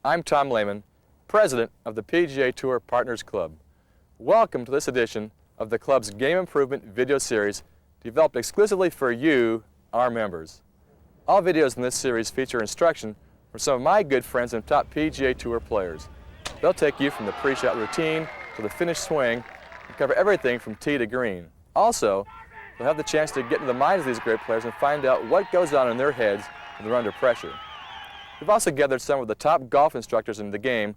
I'm Tom Lehman, President of the PGA Tour Partners Club. Welcome to this edition of the club's Game Improvement video series developed exclusively for you, our members. All videos in this series feature instruction from some of my good friends and top PGA Tour players. They'll take you from the pre-shot routine to the finished swing and cover everything from tee to green. Also, you'll have the chance to get into the minds of these great players and find out what goes on in their heads when they're under pressure. We've also gathered some of the top golf instructors in the game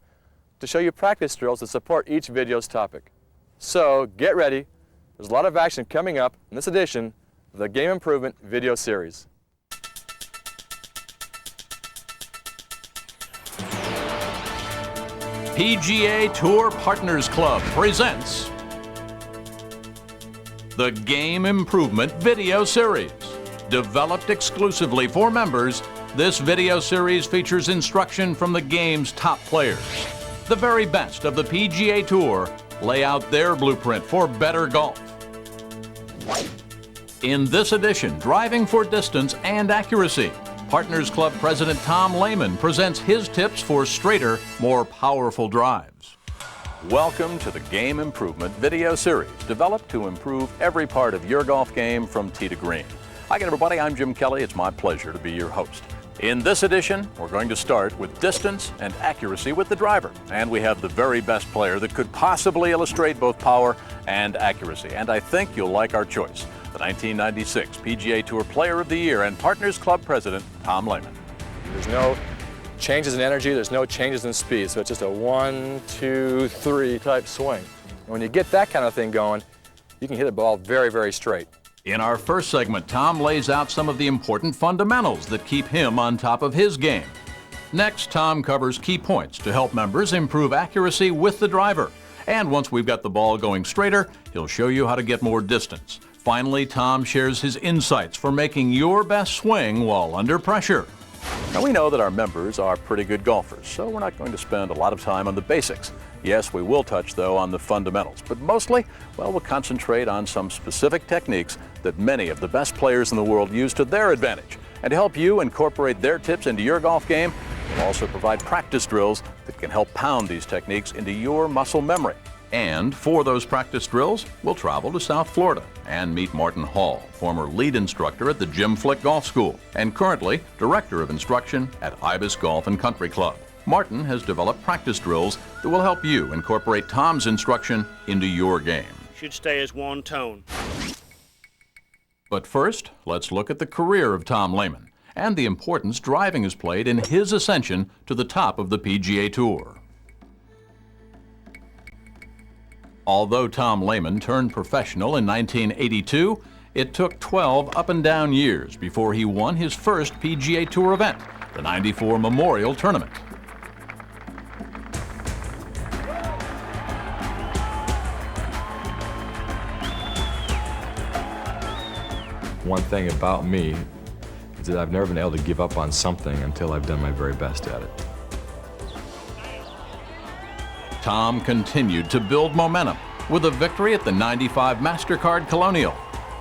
to show you practice drills that support each video's topic. So get ready. There's a lot of action coming up in this edition of the Game Improvement video series. PGA Tour Partners Club presents the Game Improvement video series. Developed exclusively for members, this video series features instruction from the game's top players. The very best of the PGA Tour lay out their blueprint for better golf. In this edition, Driving for Distance and Accuracy, Partners Club President Tom Lehman presents his tips for straighter, more powerful drives. Welcome to the Game Improvement video series, developed to improve every part of your golf game from tee to green. Hi again, everybody. I'm Jim Kelly. It's my pleasure to be your host. In this edition, we're going to start with distance and accuracy with the driver. And we have the very best player that could possibly illustrate both power and accuracy. And I think you'll like our choice, the 1996 PGA Tour Player of the Year and Partners Club President, Tom Lehman. There's no changes in energy, there's no changes in speed, so it's just a 1, 2, 3 type swing. And when you get that kind of thing going, you can hit the ball very, very straight. In our first segment, Tom lays out some of the important fundamentals that keep him on top of his game. Next, Tom covers key points to help members improve accuracy with the driver. And once we've got the ball going straighter, he'll show you how to get more distance. Finally, Tom shares his insights for making your best swing while under pressure. Now, we know that our members are pretty good golfers, so we're not going to spend a lot of time on the basics. Yes, we will touch, though, on the fundamentals, but mostly, well, we'll concentrate on some specific techniques that many of the best players in the world use to their advantage. And to help you incorporate their tips into your golf game, we'll also provide practice drills that can help pound these techniques into your muscle memory. And for those practice drills, we'll travel to South Florida and meet Martin Hall, former lead instructor at the Jim Flick Golf School and currently Director of Instruction at Ibis Golf and Country Club. Martin has developed practice drills that will help you incorporate Tom's instruction into your game. Should stay as one tone. But first, let's look at the career of Tom Lehman and the importance driving has played in his ascension to the top of the PGA Tour. Although Tom Lehman turned professional in 1982, it took 12 up and down years before he won his first PGA Tour event, the '94 Memorial Tournament. One thing about me is that I've never been able to give up on something until I've done my very best at it. Tom continued to build momentum with a victory at the '95 MasterCard Colonial.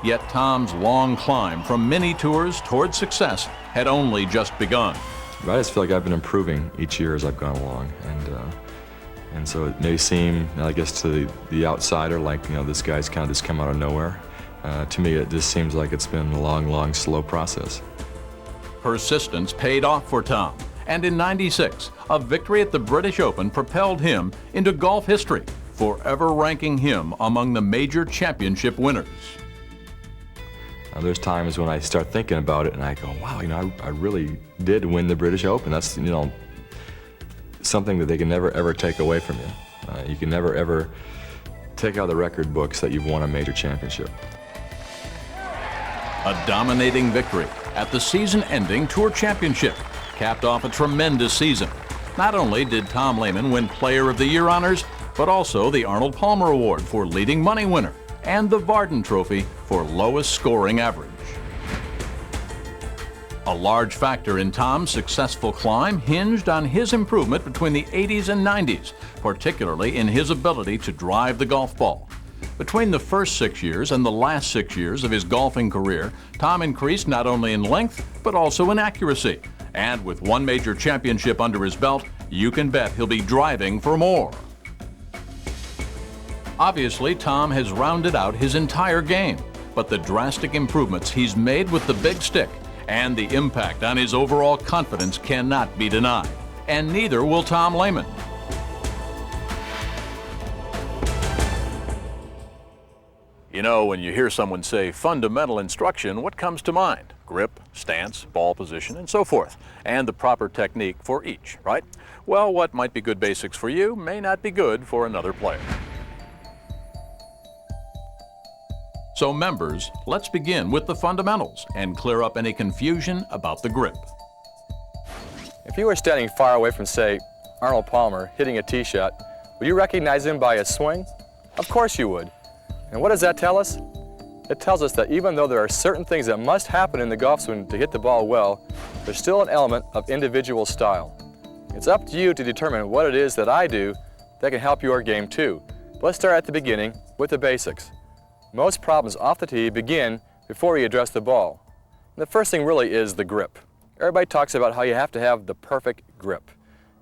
Yet Tom's long climb from mini tours toward success had only just begun. I just feel like I've been improving each year as I've gone along, and so it may seem, I guess, to the outsider, like, you know, this guy's kind of just come out of nowhere. To me, it just seems like it's been a long, slow process. Persistence paid off for Tom, and in '96, a victory at the British Open propelled him into golf history, forever ranking him among the major championship winners. Now, there's times when I start thinking about it and I go, wow, you know, I really did win the British Open. That's, you know, something that they can never ever take away from you. You can never ever take out the record books that you've won a major championship. A dominating victory at the season-ending Tour Championship capped off a tremendous season. Not only did Tom Lehman win Player of the Year honors, but also the Arnold Palmer Award for leading money winner and the Varden Trophy for lowest scoring average. A large factor in Tom's successful climb hinged on his improvement between the 80s and 90s, particularly in his ability to drive the golf ball. Between the first 6 years and the last 6 years of his golfing career, Tom increased not only in length, but also in accuracy. And with one major championship under his belt, you can bet he'll be driving for more. Obviously, Tom has rounded out his entire game, but the drastic improvements he's made with the big stick and the impact on his overall confidence cannot be denied, and neither will Tom Lehman. You know, when you hear someone say fundamental instruction, what comes to mind? Grip, stance, ball position, and so forth, and the proper technique for each, right? Well, what might be good basics for you may not be good for another player. So members, let's begin with the fundamentals and clear up any confusion about the grip. If you were standing far away from, say, Arnold Palmer hitting a tee shot, would you recognize him by his swing? Of course you would. And what does that tell us? It tells us that even though there are certain things that must happen in the golf swing to hit the ball well, there's still an element of individual style. It's up to you to determine what it is that I do that can help your game too. But let's start at the beginning with the basics. Most problems off the tee begin before you address the ball. And the first thing really is the grip. Everybody talks about how you have to have the perfect grip.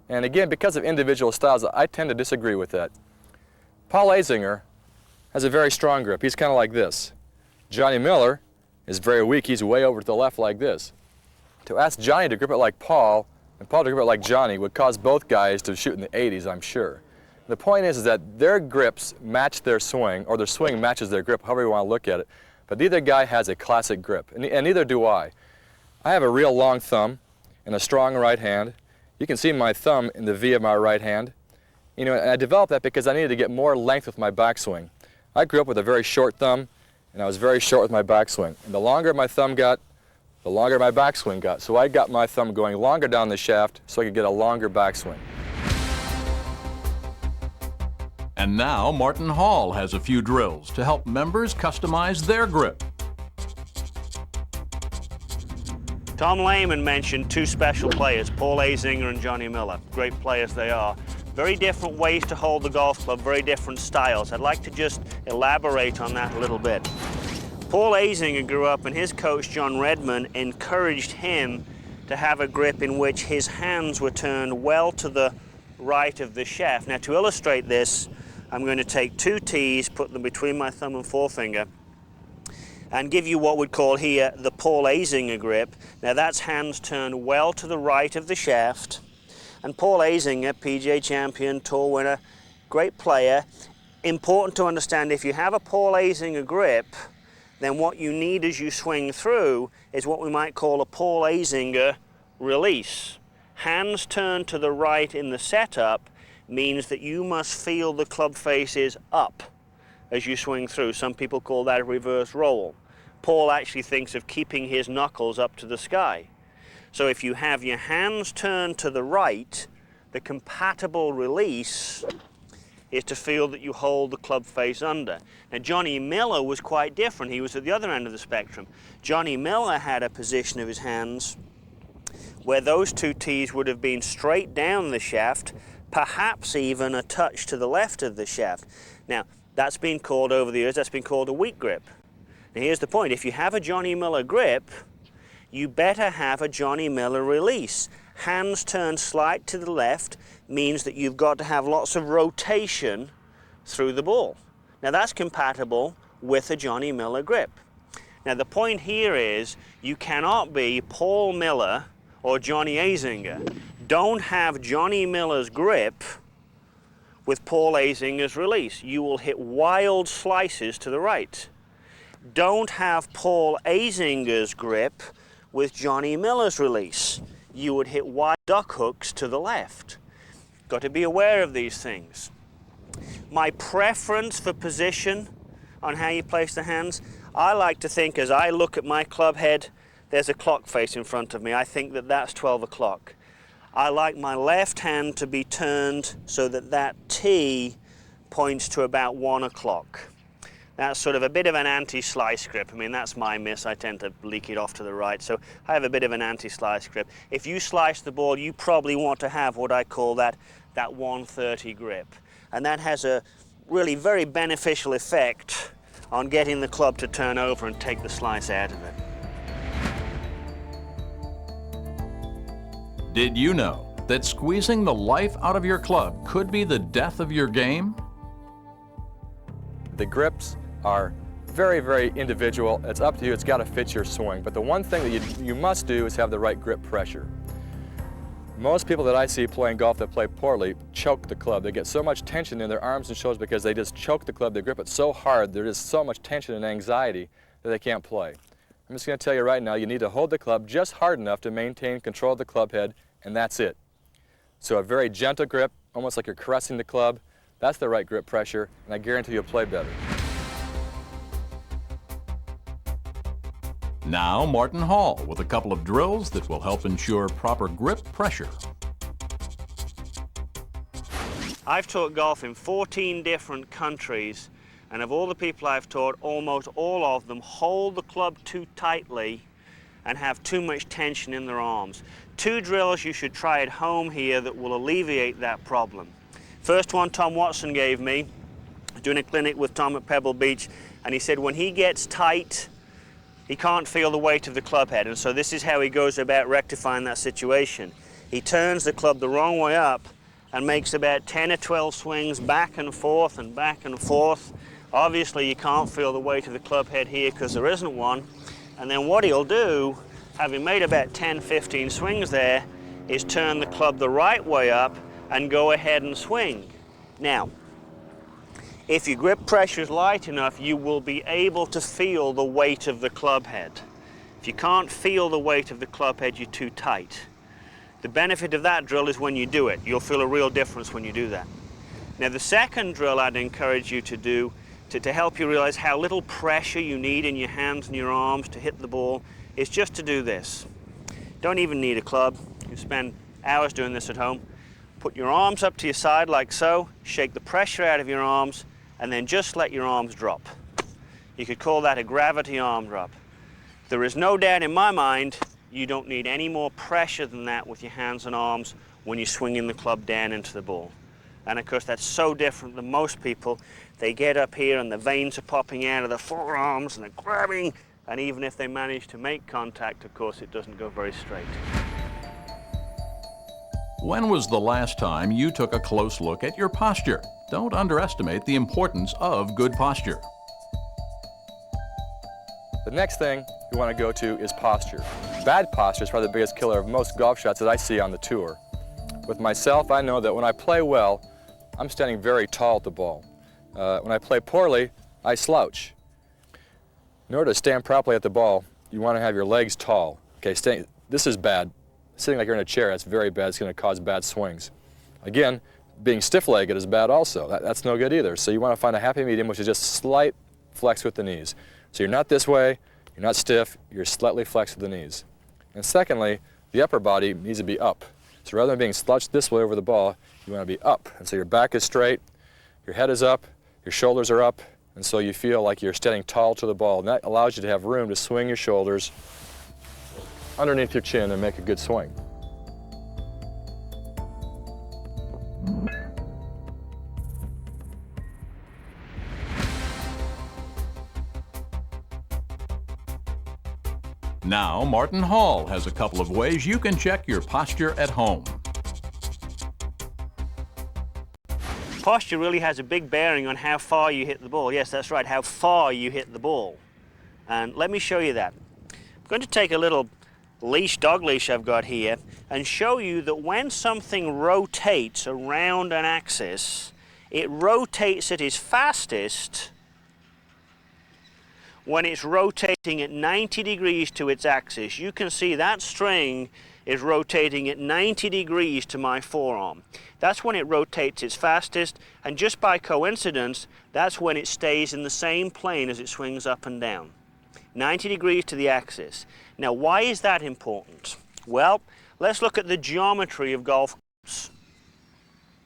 And again, because of individual styles, I tend to disagree with that. Paul Azinger has a very strong grip. He's kind of like this. Johnny Miller is very weak. He's way over to the left like this. To ask Johnny to grip it like Paul and Paul to grip it like Johnny would cause both guys to shoot in the 80s, I'm sure. The point is that their grips match their swing, or their swing matches their grip, however you want to look at it. But neither guy has a classic grip, and neither do I. I have a real long thumb and a strong right hand. You can see my thumb in the V of my right hand. You know, and I developed that because I needed to get more length with my backswing. I grew up with a very short thumb, and I was very short with my backswing. And the longer my thumb got, the longer my backswing got. So I got my thumb going longer down the shaft so I could get a longer backswing. And now Martin Hall has a few drills to help members customize their grip. Tom Lehman mentioned two special players, Paul Azinger and Johnny Miller. Great players they are. Very different ways to hold the golf club, very different styles. I'd like to just elaborate on that a little bit. Paul Azinger grew up and his coach, John Redman, encouraged him to have a grip in which his hands were turned well to the right of the shaft. Now, to illustrate this, I'm going to take two tees, put them between my thumb and forefinger, and give you what we'd call here the Paul Azinger grip. Now, that's hands turned well to the right of the shaft. And Paul Azinger, PGA champion, tour winner, great player. Important to understand, if you have a Paul Azinger grip, then what you need as you swing through is what we might call a Paul Azinger release. Hands turned to the right in the setup means that you must feel the club faces up as you swing through. Some people call that a reverse roll. Paul actually thinks of keeping his knuckles up to the sky. So if you have your hands turned to the right, the compatible release is to feel that you hold the club face under. Now, Johnny Miller was quite different. He was at the other end of the spectrum. Johnny Miller had a position of his hands where those two tees would have been straight down the shaft, perhaps even a touch to the left of the shaft. Now, that's been called over the years, that's been called a weak grip. Now, here's the point. If you have a Johnny Miller grip, you better have a Johnny Miller release. Hands turned slight to the left means that you've got to have lots of rotation through the ball. Now, that's compatible with a Johnny Miller grip. Now, the point here is you cannot be Paul Miller or Johnny Azinger. Don't have Johnny Miller's grip with Paul Azinger's release. You will hit wild slices to the right. Don't have Paul Azinger's grip with Johnny Miller's release. You would hit wide duck hooks to the left. Got to be aware of these things. My preference for position on how you place the hands, I like to think as I look at my club head, there's a clock face in front of me. I think that that's 12 o'clock. I like my left hand to be turned so that that tee points to about 1 o'clock. That's sort of a bit of an anti-slice grip. I mean, that's my miss. I tend to leak it off to the right, so I have a bit of an anti-slice grip. If you slice the ball, you probably want to have what I call that 130 grip. And that has a really very beneficial effect on getting the club to turn over and take the slice out of it. Did you know that squeezing the life out of your club could be the death of your game? The grips are very, very individual. It's up to you. It's got to fit your swing. But the one thing that you must do is have the right grip pressure. Most people that I see playing golf that play poorly choke the club. They get so much tension in their arms and shoulders because they just choke the club. They grip it so hard. There's just so much tension and anxiety that they can't play. I'm just going to tell you right now, you need to hold the club just hard enough to maintain control of the club head, and that's it. So a very gentle grip, almost like you're caressing the club. That's the right grip pressure, and I guarantee you'll play better. Now, Martin Hall with a couple of drills that will help ensure proper grip pressure. I've taught golf in 14 different countries, and of all the people I've taught, almost all of them hold the club too tightly and have too much tension in their arms. 2 drills you should try at home here that will alleviate that problem. First one Tom Watson gave me, doing a clinic with Tom at Pebble Beach, and he said when he gets tight, he can't feel the weight of the club head, and so this is how he goes about rectifying that situation. He turns the club the wrong way up and makes about 10 or 12 swings back and forth and back and forth. Obviously you can't feel the weight of the club head here because there isn't one. And then what he'll do, having made about 10, 15 swings there, is turn the club the right way up and go ahead and swing. Now, if your grip pressure is light enough, you will be able to feel the weight of the club head. If you can't feel the weight of the club head, you're too tight. The benefit of that drill is when you do it. You'll feel a real difference when you do that. Now, the second drill I'd encourage you to do to help you realize how little pressure you need in your hands and your arms to hit the ball is just to do this. Don't even need a club. You can spend hours doing this at home. Put your arms up to your side like so, shake the pressure out of your arms, and then just let your arms drop. You could call that a gravity arm drop. There is no doubt in my mind you don't need any more pressure than that with your hands and arms when you're swinging the club down into the ball. And of course that's so different than most people. They get up here and the veins are popping out of the forearms and they're grabbing, and even if they manage to make contact, of course it doesn't go very straight. When was the last time you took a close look at your posture? Don't underestimate the importance of good posture. The next thing you want to go to is posture. Bad posture is probably the biggest killer of most golf shots that I see on the tour. With myself, I know that when I play well, I'm standing very tall at the ball. When I play poorly, I slouch. In order to stand properly at the ball, you want to have your legs tall. Okay, this is bad. Sitting like you're in a chair, that's very bad. It's going to cause bad swings. Again, being stiff-legged is bad also. That's no good either. So you want to find a happy medium, which is just slight flex with the knees. So you're not this way, you're not stiff, you're slightly flexed with the knees. And secondly, the upper body needs to be up. So rather than being slouched this way over the ball, you want to be up. And so your back is straight, your head is up, your shoulders are up, and so you feel like you're standing tall to the ball. And that allows you to have room to swing your shoulders underneath your chin and make a good swing. Now, Martin Hall has a couple of ways you can check your posture at home. Posture really has a big bearing on how far you hit the ball. Yes, that's right, how far you hit the ball. And let me show you that. I'm going to take a little dog leash I've got here and show you that when something rotates around an axis, it rotates at its fastest when it's rotating at 90 degrees to its axis. You can see that string is rotating at 90 degrees to my forearm. That's when it rotates its fastest, and just by coincidence, that's when it stays in the same plane as it swings up and down. 90 degrees to the axis. Now, why is that important? Well, let's look at the geometry of golf clubs.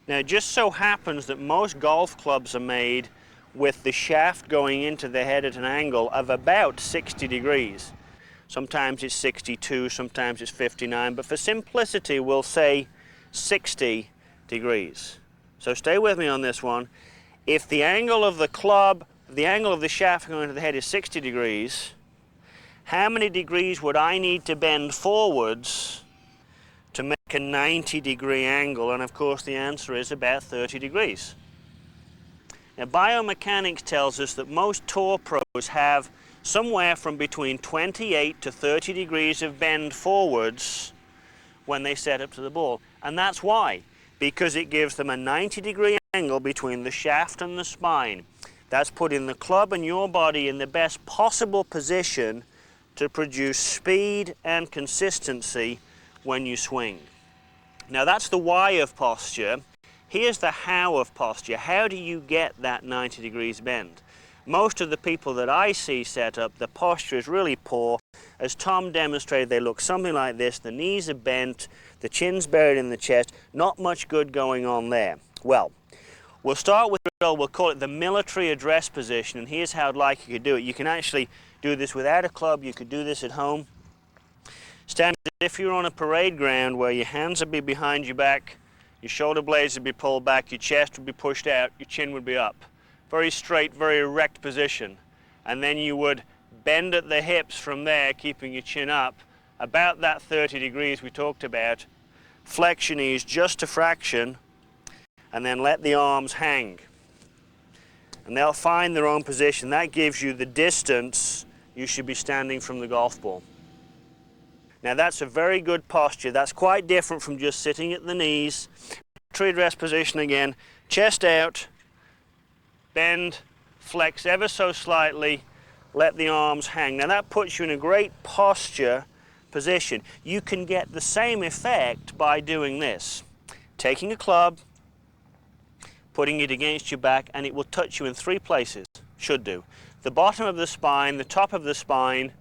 Now, it just so happens that most golf clubs are made with the shaft going into the head at an angle of about 60 degrees. Sometimes it's 62, sometimes it's 59, but for simplicity, we'll say 60 degrees. So stay with me on this one. If the angle of the club, the angle of the shaft going into the head is 60 degrees, how many degrees would I need to bend forwards to make a 90-degree angle, and of course the answer is about 30 degrees. Now, biomechanics tells us that most tour pros have somewhere from between 28 to 30 degrees of bend forwards when they set up to the ball. And that's why, because it gives them a 90-degree angle between the shaft and the spine. That's putting the club and your body in the best possible position to produce speed and consistency when you swing. Now, that's the why of posture. Here's the how of posture. How do you get that 90 degrees bend? Most of the people that I see set up, the posture is really poor. As Tom demonstrated, they look something like this. The knees are bent, the chin's buried in the chest, not much good going on there. Well, we'll start with, we'll call it the military address position, and here's how I'd like you to do it. You can actually do this without a club, you could do this at home. Stand as if you're on a parade ground where your hands would be behind your back, your shoulder blades would be pulled back, your chest would be pushed out, your chin would be up. Very straight, very erect position. And then you would bend at the hips from there, keeping your chin up, about that 30 degrees we talked about. Flex your knees just a fraction, and then let the arms hang. And they'll find their own position. That gives you the distance you should be standing from the golf ball. Now, that's a very good posture. That's quite different from just sitting at the knees. Military address position again, chest out, bend, flex ever so slightly, let the arms hang. Now, that puts you in a great posture position. You can get the same effect by doing this. Taking a club, putting it against your back, and it will touch you in 3 places, should do. The bottom of the spine, the top of the spine,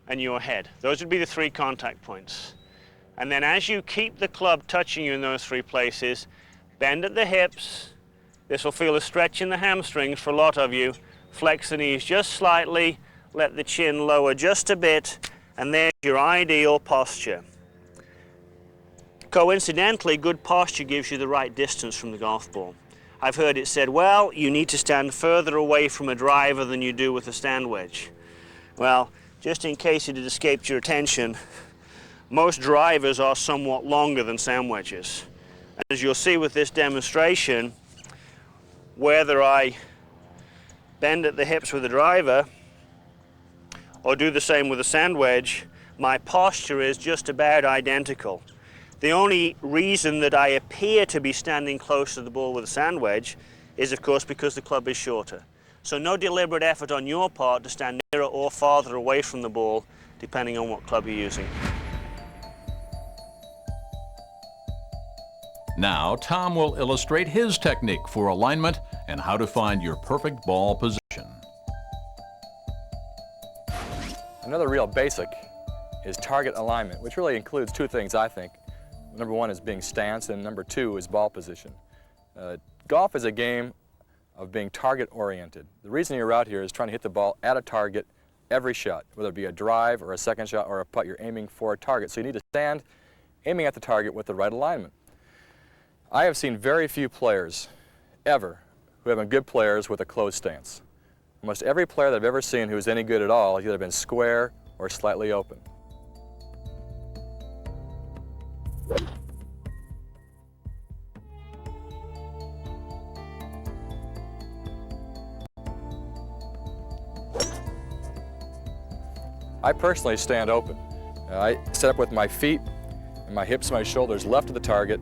and your head. Those would be the 3 contact points. And then as you keep the club touching you in those 3 places, bend at the hips. This will feel a stretch in the hamstrings for a lot of you. Flex the knees just slightly, let the chin lower just a bit, and there's your ideal posture. Coincidentally, good posture gives you the right distance from the golf ball. I've heard it said, well, you need to stand further away from a driver than you do with a stand wedge. Well, just in case it had escaped your attention, most drivers are somewhat longer than sand wedges. As you'll see with this demonstration, whether I bend at the hips with a driver or do the same with a sand wedge, my posture is just about identical. The only reason that I appear to be standing close to the ball with a sand wedge is, of course, because the club is shorter. So no deliberate effort on your part to stand nearer or farther away from the ball, depending on what club you're using. Now, Tom will illustrate his technique for alignment and how to find your perfect ball position. Another real basic is target alignment, which really includes 2 things, I think. Number 1 is being stance, and number 2 is ball position. Golf is a game of being target-oriented. The reason you're out here is trying to hit the ball at a target every shot, whether it be a drive or a second shot or a putt. You're aiming for a target. So you need to stand aiming at the target with the right alignment. I have seen very few players ever who have been good players with a closed stance. Almost every player that I've ever seen who is any good at all has either been square or slightly open. I personally stand open. I set up with my feet and my hips and my shoulders left of the target.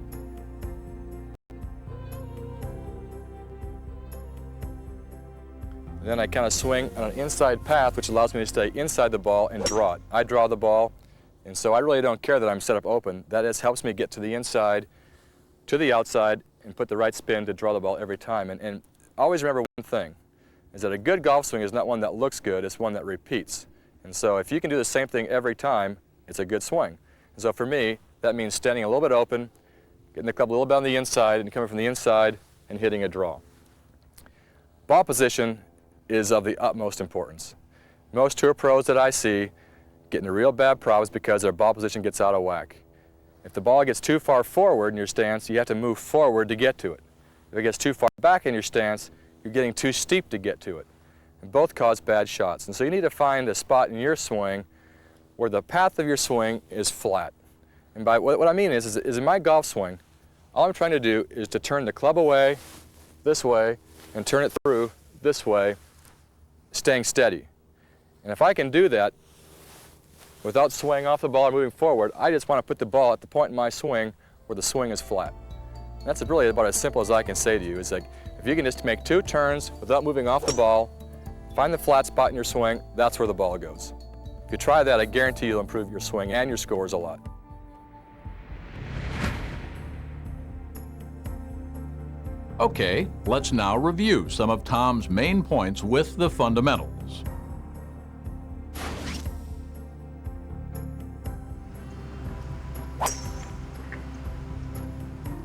And then I kind of swing on an inside path, which allows me to stay inside the ball and draw it. I draw the ball, and so I really don't care that I'm set up open. That is, helps me get to the inside, to the outside, and put the right spin to draw the ball every time. And always remember one thing, is that a good golf swing is not one that looks good, it's one that repeats. And so if you can do the same thing every time, it's a good swing. And so for me, that means standing a little bit open, getting the club a little bit on the inside, and coming from the inside and hitting a draw. Ball position is of the utmost importance. Most tour pros that I see get into real bad problems because their ball position gets out of whack. If the ball gets too far forward in your stance, you have to move forward to get to it. If it gets too far back in your stance, you're getting too steep to get to it. And both cause bad shots. And so you need to find a spot in your swing where the path of your swing is flat. And by what I mean is in my golf swing, all I'm trying to do is to turn the club away, this way, and turn it through this way, staying steady. And if I can do that without swaying off the ball or moving forward, I just want to put the ball at the point in my swing where the swing is flat. And that's really about as simple as I can say to you. It's like, if you can just make 2 turns without moving off the ball, find the flat spot in your swing, that's where the ball goes. If you try that, I guarantee you'll improve your swing and your scores a lot. Okay, let's now review some of Tom's main points with the fundamentals.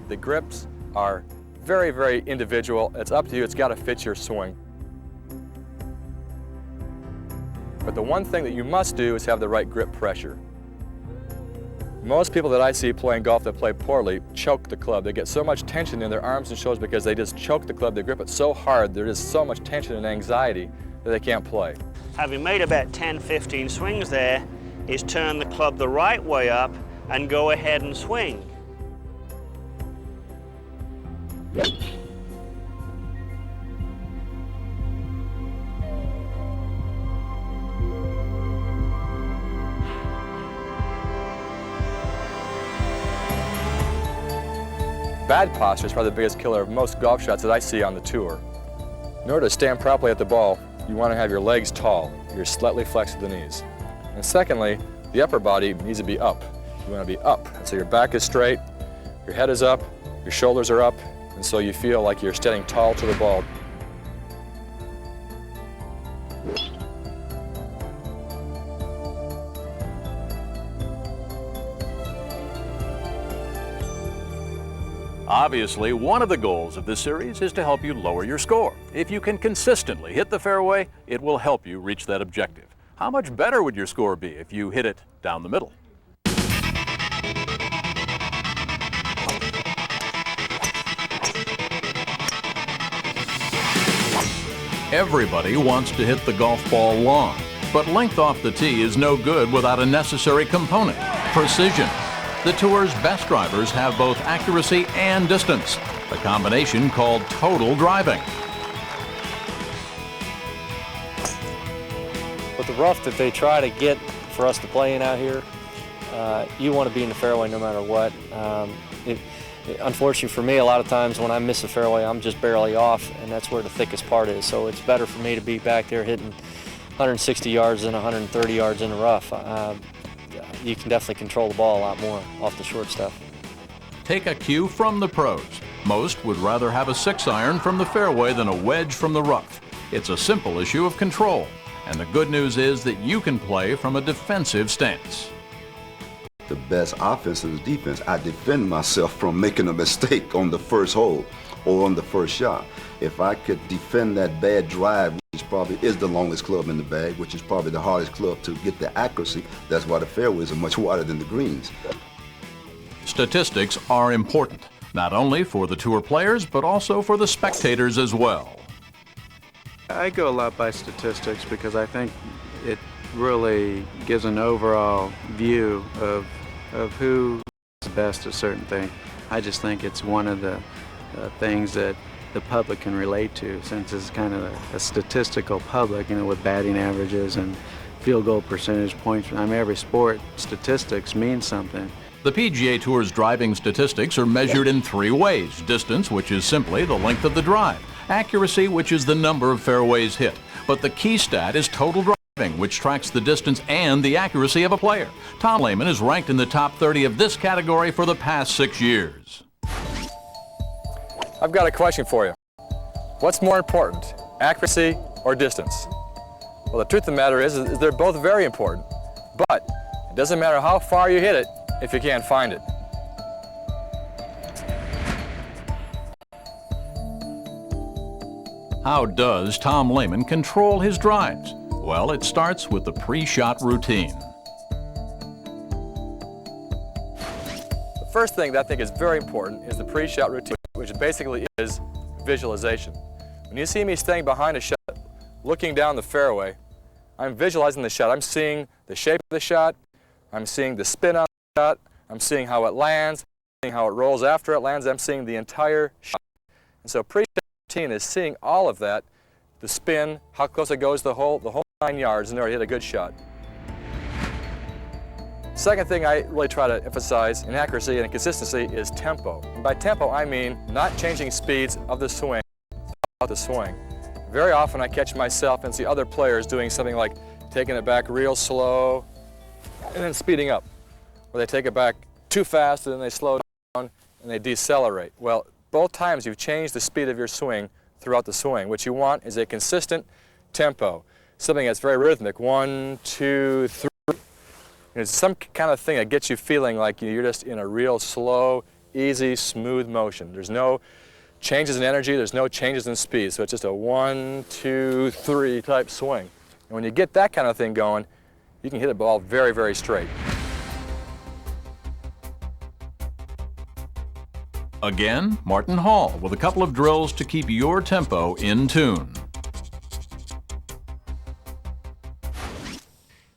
The grips are very, very individual. It's up to you. It's got to fit your swing. But the one thing that you must do is have the right grip pressure. Most people that I see playing golf that play poorly choke the club. They get so much tension in their arms and shoulders because they just choke the club. They grip it so hard, there's just so much tension and anxiety that they can't play. Having made about 10, 15 swings there, is turn the club the right way up and go ahead and swing. Bad posture is probably the biggest killer of most golf shots that I see on the tour. In order to stand properly at the ball, you want to have your legs tall, you're slightly flexed at the knees. And secondly, the upper body needs to be up. You want to be up, and so your back is straight, your head is up, your shoulders are up, and so you feel like you're standing tall to the ball. Obviously, one of the goals of this series is to help you lower your score. If you can consistently hit the fairway, it will help you reach that objective. How much better would your score be if you hit it down the middle? Everybody wants to hit the golf ball long, but length off the tee is no good without a necessary component, precision. The Tour's best drivers have both accuracy and distance, a combination called total driving. With the rough that they try to get for us to play in out here, you want to be in the fairway no matter what. Unfortunately for me, a lot of times when I miss a fairway, I'm just barely off, and that's where the thickest part is. So it's better for me to be back there hitting 160 yards than 130 yards in the rough. You can definitely control the ball a lot more off the short stuff. Take a cue from the pros. Most would rather have a 6-iron from the fairway than a wedge from the rough. It's a simple issue of control, and the good news is that you can play from a defensive stance. The best offense is defense. I defend myself from making a mistake on the first hole or on the first shot. If I could defend that bad drive, which probably is the longest club in the bag, which is probably the hardest club to get the accuracy, that's why the fairways are much wider than the greens. Statistics are important, not only for the tour players, but also for the spectators as well. I go a lot by statistics because I think it really gives an overall view of who is best at certain things. I just think it's one of the things that the public can relate to, since it's kind of a statistical public, you know, with batting averages and field goal percentage points. I mean, every sport, statistics mean something. The PGA Tour's driving statistics are measured in 3 ways. Distance, which is simply the length of the drive. Accuracy, which is the number of fairways hit. But the key stat is total driving, which tracks the distance and the accuracy of a player. Tom Lehman is ranked in the top 30 of this category for the past 6 years. I've got a question for you. What's more important, accuracy or distance? Well, the truth of the matter is they're both very important, but it doesn't matter how far you hit it if you can't find it. How does Tom Lehman control his drives? Well, it starts with the pre-shot routine. The first thing that I think is very important is the pre-shot routine, which basically is visualization. When you see me staying behind a shot, looking down the fairway, I'm visualizing the shot. I'm seeing the shape of the shot, I'm seeing the spin on the shot, I'm seeing how it lands, seeing how it rolls after it lands. I'm seeing the entire shot. And so pre-shot routine is seeing all of that, the spin, how close it goes to the whole 9 yards, and there I hit a good shot. Second thing I really try to emphasize in accuracy and consistency is tempo. And by tempo, I mean not changing speeds of the swing throughout the swing. Very often I catch myself and see other players doing something like taking it back real slow and then speeding up. Or they take it back too fast and then they slow down and they decelerate. Well, both times you've changed the speed of your swing throughout the swing. What you want is a consistent tempo, something that's very rhythmic. 1, 2, 3. It's some kind of thing that gets you feeling like you're just in a real slow, easy, smooth motion. There's no changes in energy, there's no changes in speed. So it's just a 1, 2, 3 type swing. And when you get that kind of thing going, you can hit the ball very, very straight. Again, Martin Hall with a couple of drills to keep your tempo in tune.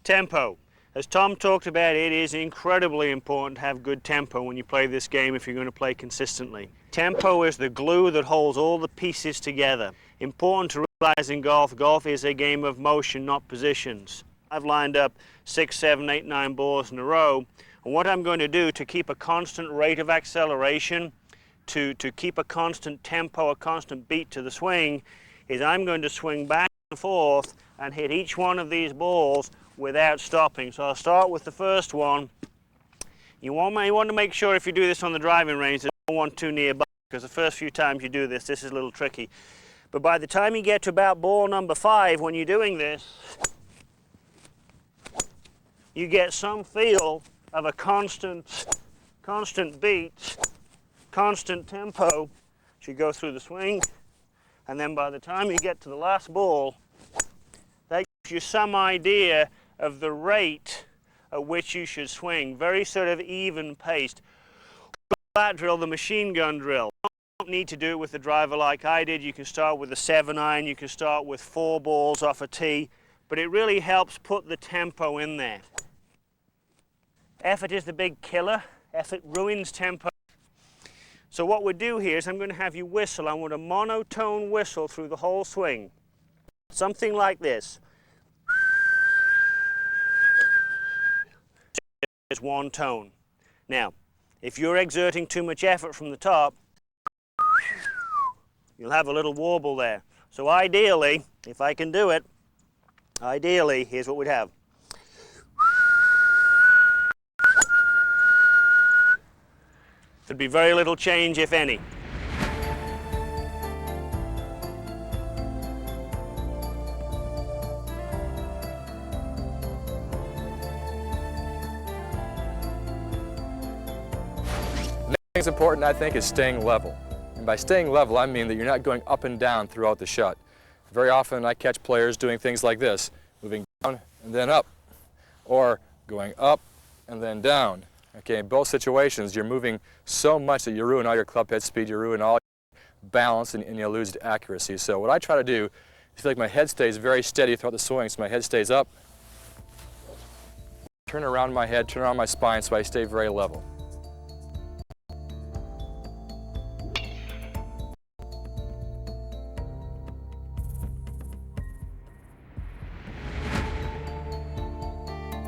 Tempo. As Tom talked about, it is incredibly important to have good tempo when you play this game if you're going to play consistently. Tempo is the glue that holds all the pieces together. Important to realize in golf, golf is a game of motion, not positions. I've lined up 6, 7, 8, 9 balls in a row, and what I'm going to do to keep a constant rate of acceleration, to keep a constant tempo, a constant beat to the swing, is I'm going to swing back and forth and hit each one of these balls without stopping. So I'll start with the first one. You want to make sure if you do this on the driving range that you don't want too nearby, because the first few times you do this, this is a little tricky. But by the time you get to about ball number 5, when you're doing this, you get some feel of a constant beat, constant tempo as you go through the swing. And then by the time you get to the last ball, that gives you some idea of the rate at which you should swing. Very sort of even paced. That drill, the machine gun drill. You don't need to do it with the driver like I did. You can start with a 7-iron, you can start with 4 balls off a tee, but it really helps put the tempo in there. Effort is the big killer. Effort ruins tempo. So what we'll do here is I'm going to have you whistle. I want a monotone whistle through the whole swing. Something like this. It's one tone. Now, if you're exerting too much effort from the top, you'll have a little warble there. So ideally, if I can do it, ideally, here's what we'd have. There'd be very little change, if any. Next thing important, I think, is staying level. And by staying level, I mean that you're not going up and down throughout the shot. Very often I catch players doing things like this, moving down and then up, or going up and then down. Okay, in both situations, you're moving so much that you ruin all your club head speed, you ruin all your balance, and you lose accuracy. So what I try to do is feel like my head stays very steady throughout the swing, so my head stays up, turn around my head, turn around my spine, so I stay very level.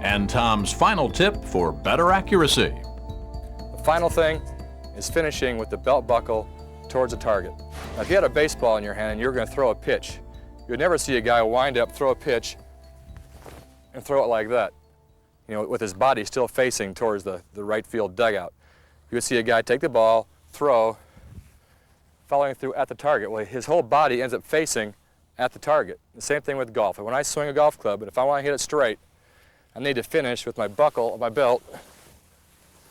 And Tom's final tip for better accuracy. The final thing is finishing with the belt buckle towards the target. Now, if you had a baseball in your hand and you were going to throw a pitch, you would never see a guy wind up, throw a pitch, and throw it like that, you know, with his body still facing towards the right field dugout. You would see a guy take the ball, throw, following through at the target. Well, his whole body ends up facing at the target. The same thing with golf. When I swing a golf club, but if I want to hit it straight, I need to finish with my buckle of my belt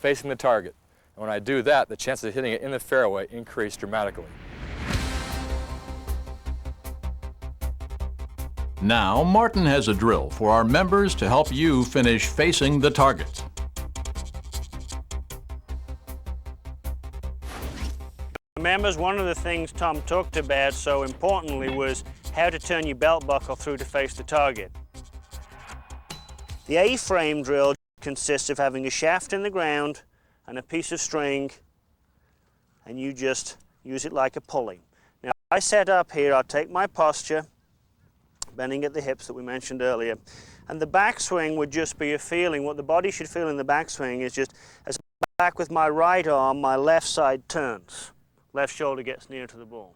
facing the target. And when I do that, the chances of hitting it in the fairway increase dramatically. Now, Martin has a drill for our members to help you finish facing the target. Members, one of the things Tom talked about so importantly was how to turn your belt buckle through to face the target. The A-frame drill consists of having a shaft in the ground, and a piece of string, and you just use it like a pulley. Now, if I set up here, I'll take my posture, bending at the hips that we mentioned earlier, and the backswing would just be a feeling. What the body should feel in the backswing is just as I back with my right arm, my left side turns. Left shoulder gets near to the ball.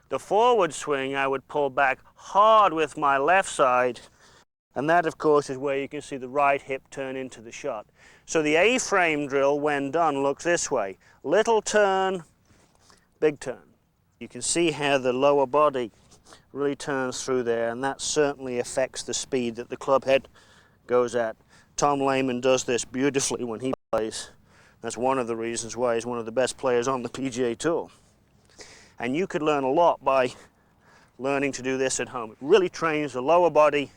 The forward swing, I would pull back hard with my left side, and that, of course, is where you can see the right hip turn into the shot. So the A-frame drill, when done, looks this way. Little turn, big turn. You can see how the lower body really turns through there, and that certainly affects the speed that the club head goes at. Tom Lehman does this beautifully when he plays. That's one of the reasons why he's one of the best players on the PGA Tour. And you could learn a lot by learning to do this at home. It really trains the lower body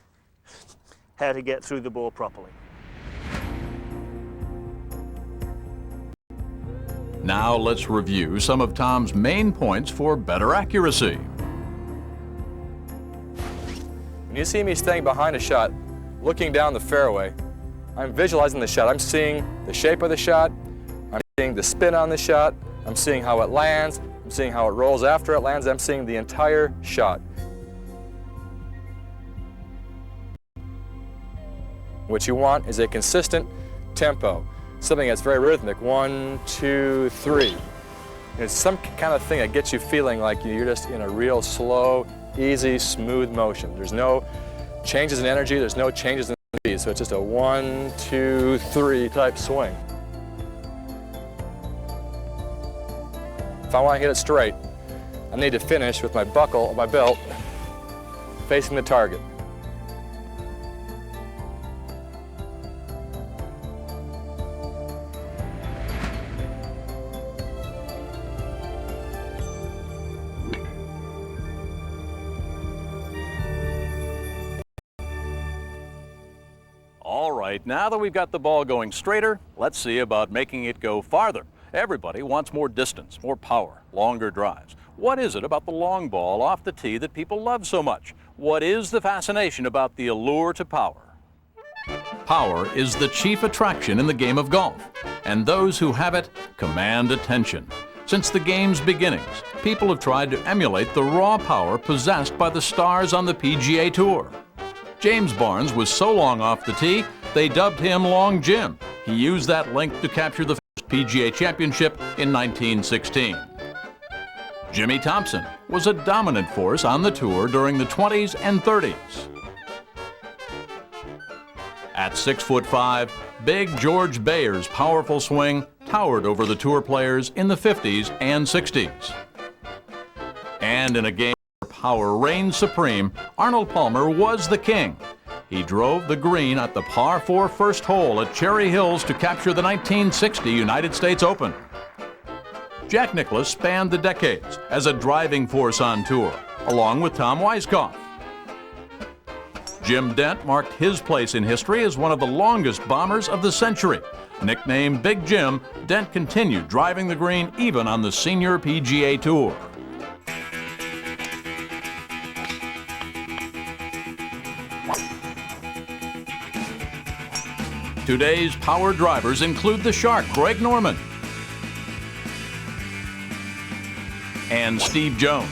how to get through the ball properly. Now let's review some of Tom's main points for better accuracy. When you see me staying behind a shot, looking down the fairway, I'm visualizing the shot. I'm seeing the shape of the shot, I'm seeing the spin on the shot, I'm seeing how it lands, I'm seeing how it rolls after it lands, I'm seeing the entire shot. What you want is a consistent tempo, something that's very rhythmic. 1, 2, 3. It's some kind of thing that gets you feeling like you're just in a real slow, easy, smooth motion. There's no changes in energy, there's no changes in speed, so it's just a 1, 2, 3 type swing. If I want to hit it straight, I need to finish with my buckle of my belt facing the target. All right, now that we've got the ball going straighter, let's see about making it go farther. Everybody wants more distance, more power, longer drives. What is it about the long ball off the tee that people love so much? What is the fascination about the allure to power? Power is the chief attraction in the game of golf, and those who have it command attention. Since the game's beginnings, people have tried to emulate the raw power possessed by the stars on the PGA Tour. James Barnes was so long off the tee, they dubbed him Long Jim. He used that length to capture the first PGA Championship in 1916. Jimmy Thompson was a dominant force on the tour during the 20s and 30s. At 6'5", Big George Bayer's powerful swing towered over the tour players in the 50s and 60s. And in a game where power reigned supreme, Arnold Palmer was the king. He drove the green at the par 4 first hole at Cherry Hills to capture the 1960 United States Open. Jack Nicklaus spanned the decades as a driving force on tour, along with Tom Weiskopf. Jim Dent marked his place in history as one of the longest bombers of the century. Nicknamed Big Jim, Dent continued driving the green even on the senior PGA Tour. Today's power drivers include the Shark, Greg Norman, and Steve Jones.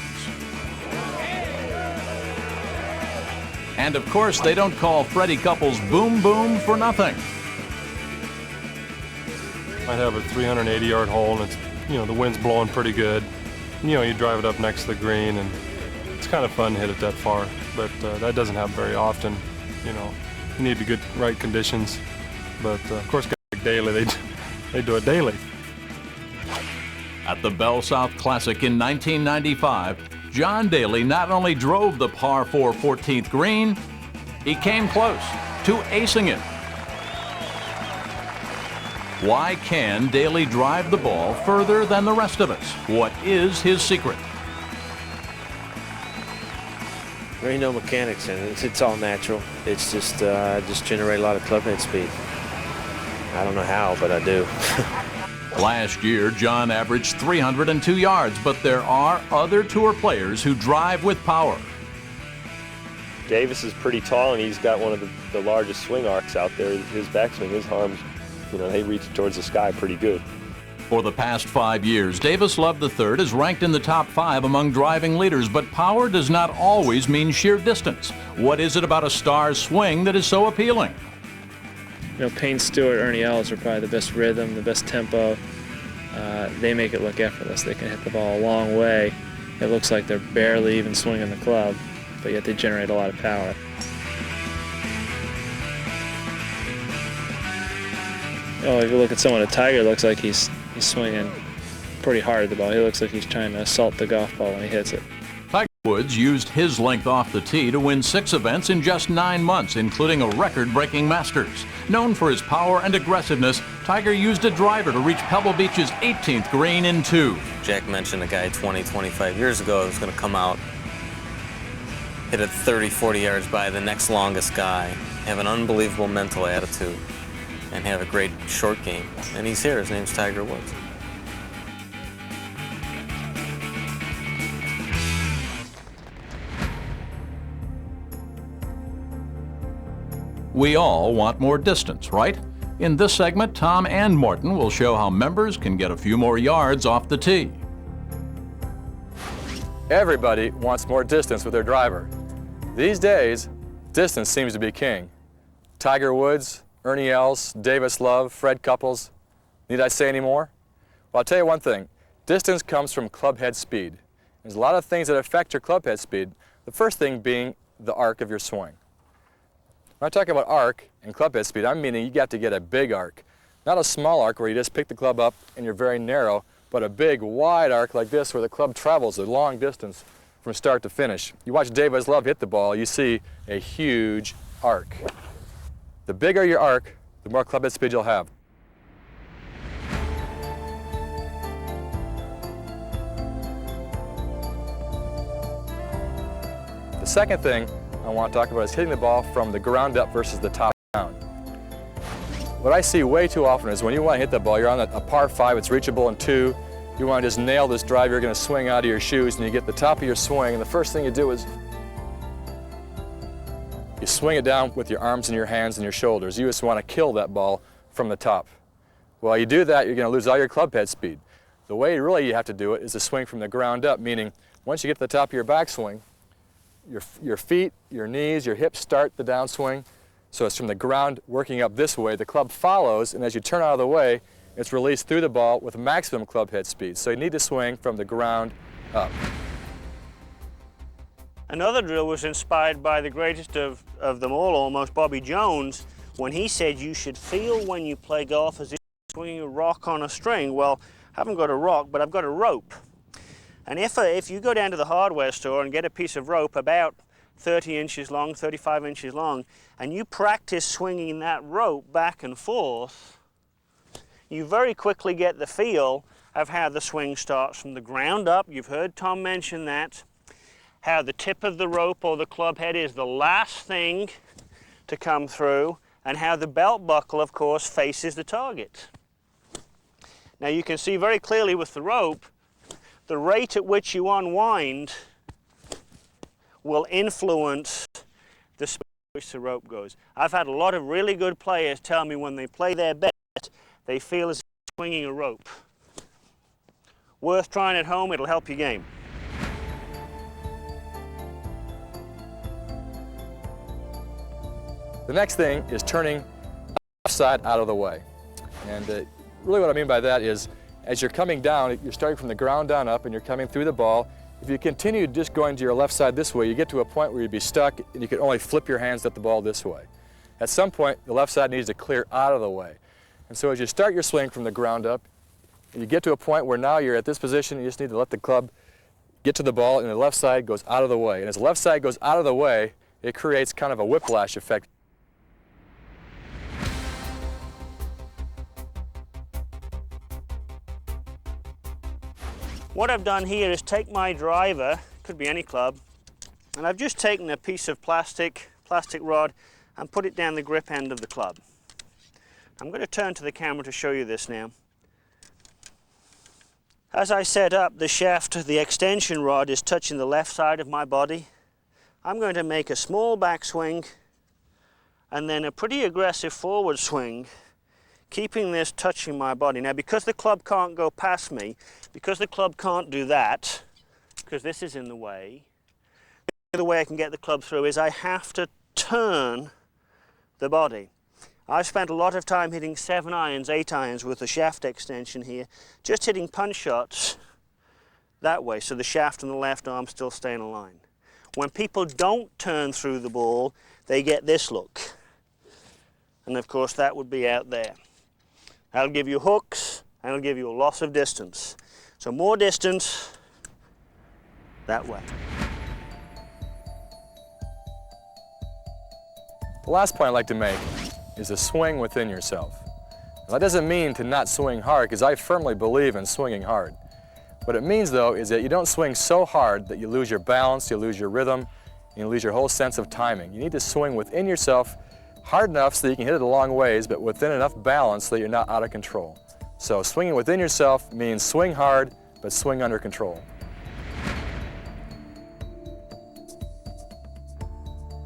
And of course, they don't call Freddie Couples Boom Boom for nothing. Might have a 380-yard hole, and it's, the wind's blowing pretty good. You drive it up next to the green, and it's kind of fun to hit it that far, but that doesn't happen very often. You need the good, right conditions. But of course, guys like Daly, they do it daily. At the Bell South Classic in 1995, John Daly not only drove the par 4 14th green, he came close to acing it. Why can Daly drive the ball further than the rest of us? What is his secret? There ain't no mechanics in it. It's all natural. It's just generate a lot of club head speed. I don't know how, but I do. Last year, John averaged 302 yards, but there are other tour players who drive with power. Davis is pretty tall, and he's got one of the largest swing arcs out there. His backswing, his arms, they reach towards the sky pretty good. For the past 5 years, Davis Love III is ranked in the top 5 among driving leaders, but power does not always mean sheer distance. What is it about a star's swing that is so appealing? You know, Payne Stewart, Ernie Els are probably the best rhythm, the best tempo. They make it look effortless. They can hit the ball a long way. It looks like they're barely even swinging the club, but yet they generate a lot of power. Oh, if you look at someone at Tiger, it looks like he's swinging pretty hard at the ball. He looks like he's trying to assault the golf ball when he hits it. Tiger Woods used his length off the tee to win 6 events in just 9 months, including a record-breaking Masters. Known for his power and aggressiveness, Tiger used a driver to reach Pebble Beach's 18th green in 2. Jack mentioned a guy 20, 25 years ago was going to come out, hit it 30, 40 yards by the next longest guy, have an unbelievable mental attitude, and have a great short game. And he's here. His name's Tiger Woods. We all want more distance, right? In this segment, Tom and Morton will show how members can get a few more yards off the tee. Everybody wants more distance with their driver. These days, distance seems to be king. Tiger Woods, Ernie Els, Davis Love, Fred Couples. Need I say any more? Well, I'll tell you one thing. Distance comes from club head speed. There's a lot of things that affect your club head speed. The first thing being the arc of your swing. When I talk about arc and club head speed, I'm meaning you got to get a big arc. Not a small arc where you just pick the club up and you're very narrow, but a big, wide arc like this where the club travels a long distance from start to finish. You watch Davis Love hit the ball, you see a huge arc. The bigger your arc, the more club head speed you'll have. The second thing I want to talk about is hitting the ball from the ground up versus the top down. What I see way too often is when you want to hit the ball, you're on a par 5, it's reachable in 2, you want to just nail this drive, you're going to swing out of your shoes, and you get the top of your swing, and the first thing you do is you swing it down with your arms and your hands and your shoulders. You just want to kill that ball from the top. While you do that, you're going to lose all your club head speed. The way really you have to do it is to swing from the ground up, meaning once you get to the top of your backswing, your feet, your knees, your hips start the downswing. So it's from the ground working up this way. The club follows, and as you turn out of the way, it's released through the ball with maximum club head speed. So you need to swing from the ground up. Another drill was inspired by the greatest of them all, almost, Bobby Jones, when he said you should feel when you play golf as if you're swinging a rock on a string. Well, I haven't got a rock, but I've got a rope. And if you go down to the hardware store and get a piece of rope about 30 inches long, 35 inches long, and you practice swinging that rope back and forth, you very quickly get the feel of how the swing starts from the ground up. You've heard Tom mention that. How the tip of the rope or the club head is the last thing to come through, and how the belt buckle, of course, faces the target. Now you can see very clearly with the rope, the rate at which you unwind will influence the speed at which the rope goes. I've had a lot of really good players tell me when they play their best, they feel as if they're swinging a rope. Worth trying at home, it'll help your game. The next thing is turning left side out of the way. And really what I mean by that is as you're coming down, you're starting from the ground down up and you're coming through the ball. If you continue just going to your left side this way, you get to a point where you'd be stuck and you can only flip your hands at the ball this way. At some point, the left side needs to clear out of the way. And so as you start your swing from the ground up, you get to a point where now you're at this position, you just need to let the club get to the ball and the left side goes out of the way. And as the left side goes out of the way, it creates kind of a whiplash effect. What I've done here is take my driver, could be any club, and I've just taken a piece of plastic rod and put it down the grip end of the club. I'm going to turn to the camera to show you this now. As I set up the shaft, the extension rod is touching the left side of my body. I'm going to make a small backswing and then a pretty aggressive forward swing, keeping this touching my body. Now, because the club can't go past me, because the club can't do that, because this is in the way, the way I can get the club through is I have to turn the body. I've spent a lot of time hitting 7 irons, 8 irons with the shaft extension here, just hitting punch shots that way, so the shaft and the left arm still stay in a line. When people don't turn through the ball, they get this look. And of course that would be out there. That'll give you hooks, and it'll give you a loss of distance. So more distance that way. The last point I'd like to make is to swing within yourself. Now, that doesn't mean to not swing hard, because I firmly believe in swinging hard. What it means, though, is that you don't swing so hard that you lose your balance, you lose your rhythm, and you lose your whole sense of timing. You need to swing within yourself hard enough so that you can hit it a long ways, but within enough balance so that you're not out of control. So swinging within yourself means swing hard, but swing under control.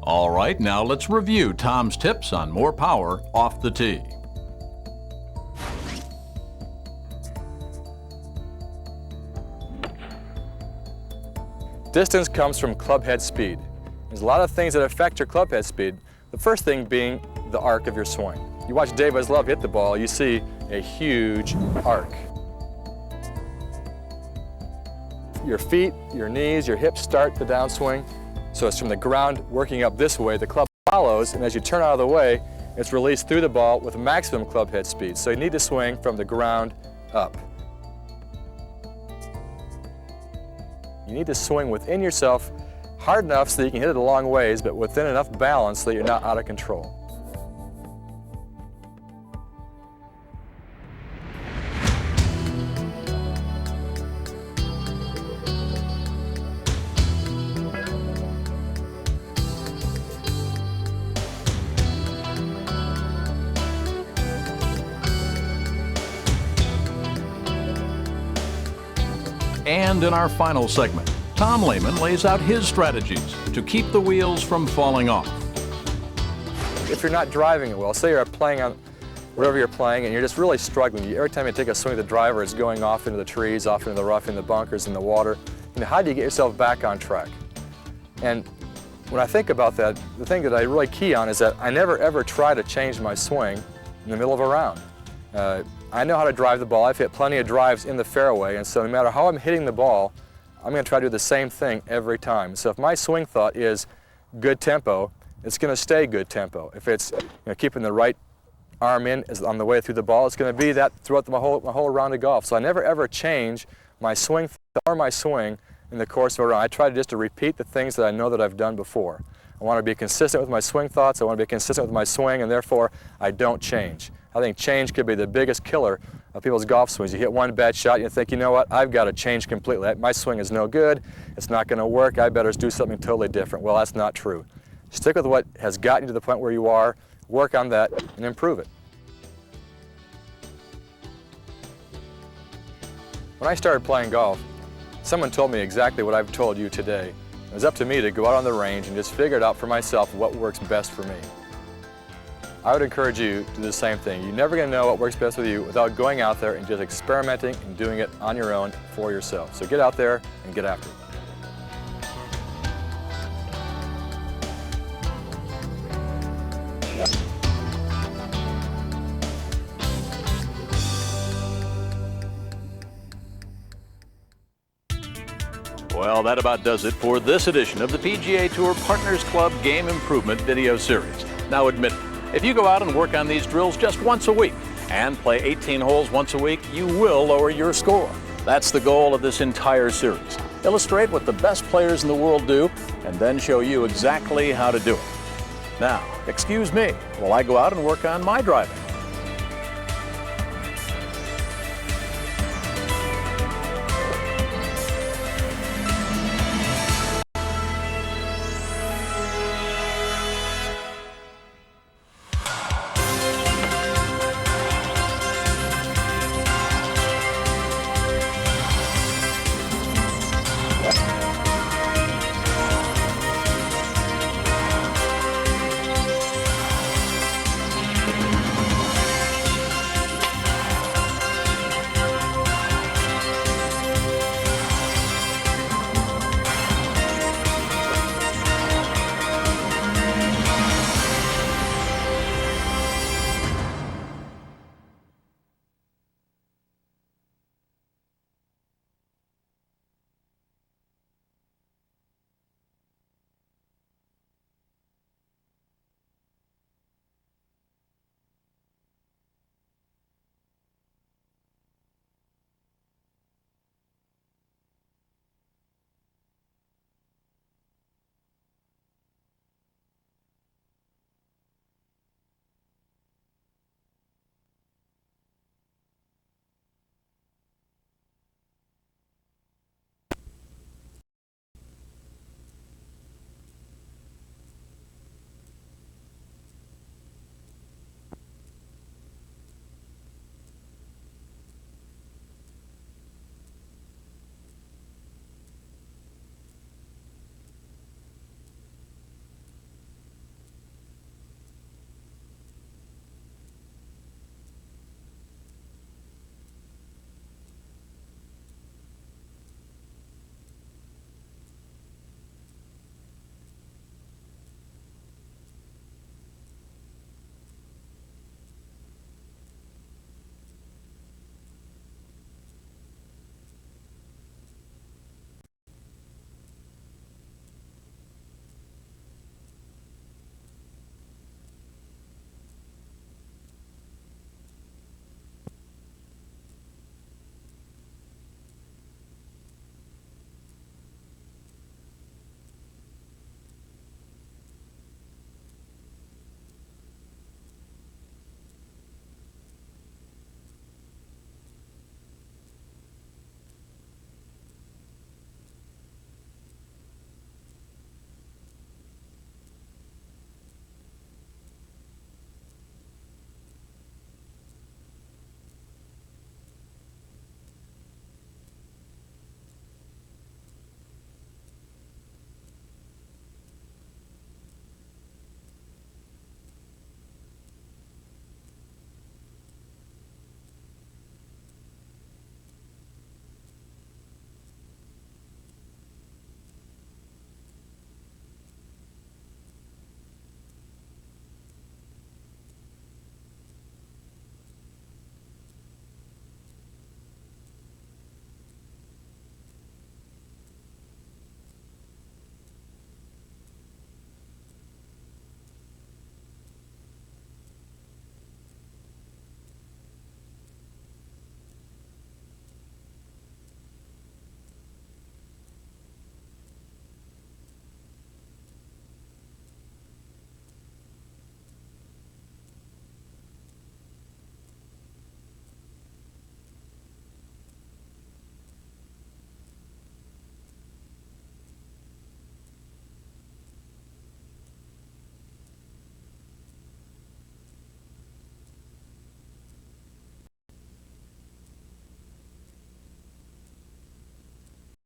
All right, now let's review Tom's tips on more power off the tee. Distance comes from club head speed. There's a lot of things that affect your club head speed. The first thing being the arc of your swing. You watch Dave Love hit the ball, you see a huge arc. Your feet, your knees, your hips start the downswing. So it's from the ground working up this way, the club follows, and as you turn out of the way, it's released through the ball with maximum club head speed. So you need to swing from the ground up. You need to swing within yourself hard enough so that you can hit it a long ways, but within enough balance so that you're not out of control. And in our final segment, Tom Lehman lays out his strategies to keep the wheels from falling off. If you're not driving it well, say you're playing on whatever you're playing and you're just really struggling, every time you take a swing of the driver it's going off into the trees, off into the rough, in the bunkers, in the water, how do you get yourself back on track? And when I think about that, the thing that I really key on is that I never ever try to change my swing in the middle of a round. I know how to drive the ball. I've hit plenty of drives in the fairway, and so no matter how I'm hitting the ball, I'm going to try to do the same thing every time. So if my swing thought is good tempo, it's going to stay good tempo. If it's keeping the right arm in on the way through the ball, it's going to be that throughout my whole round of golf. So I never ever change my swing or my swing in the course of a round. I try just to repeat the things that I know that I've done before. I want to be consistent with my swing thoughts. I want to be consistent with my swing, and therefore I don't change. I think change could be the biggest killer of people's golf swings. You hit one bad shot, you think, you know what, I've got to change completely. My swing is no good, it's not going to work, I better do something totally different. Well, that's not true. Stick with what has gotten you to the point where you are, work on that, and improve it. When I started playing golf, someone told me exactly what I've told you today. It was up to me to go out on the range and just figure it out for myself what works best for me. I would encourage you to do the same thing. You're never going to know what works best with you without going out there and just experimenting and doing it on your own for yourself. So get out there and get after it. Well, that about does it for this edition of the PGA Tour Partners Club Game Improvement video series. Now admit it, if you go out and work on these drills just once a week and play 18 holes once a week, you will lower your score. That's the goal of this entire series. Illustrate what the best players in the world do and then show you exactly how to do it. Now, excuse me while I go out and work on my driving.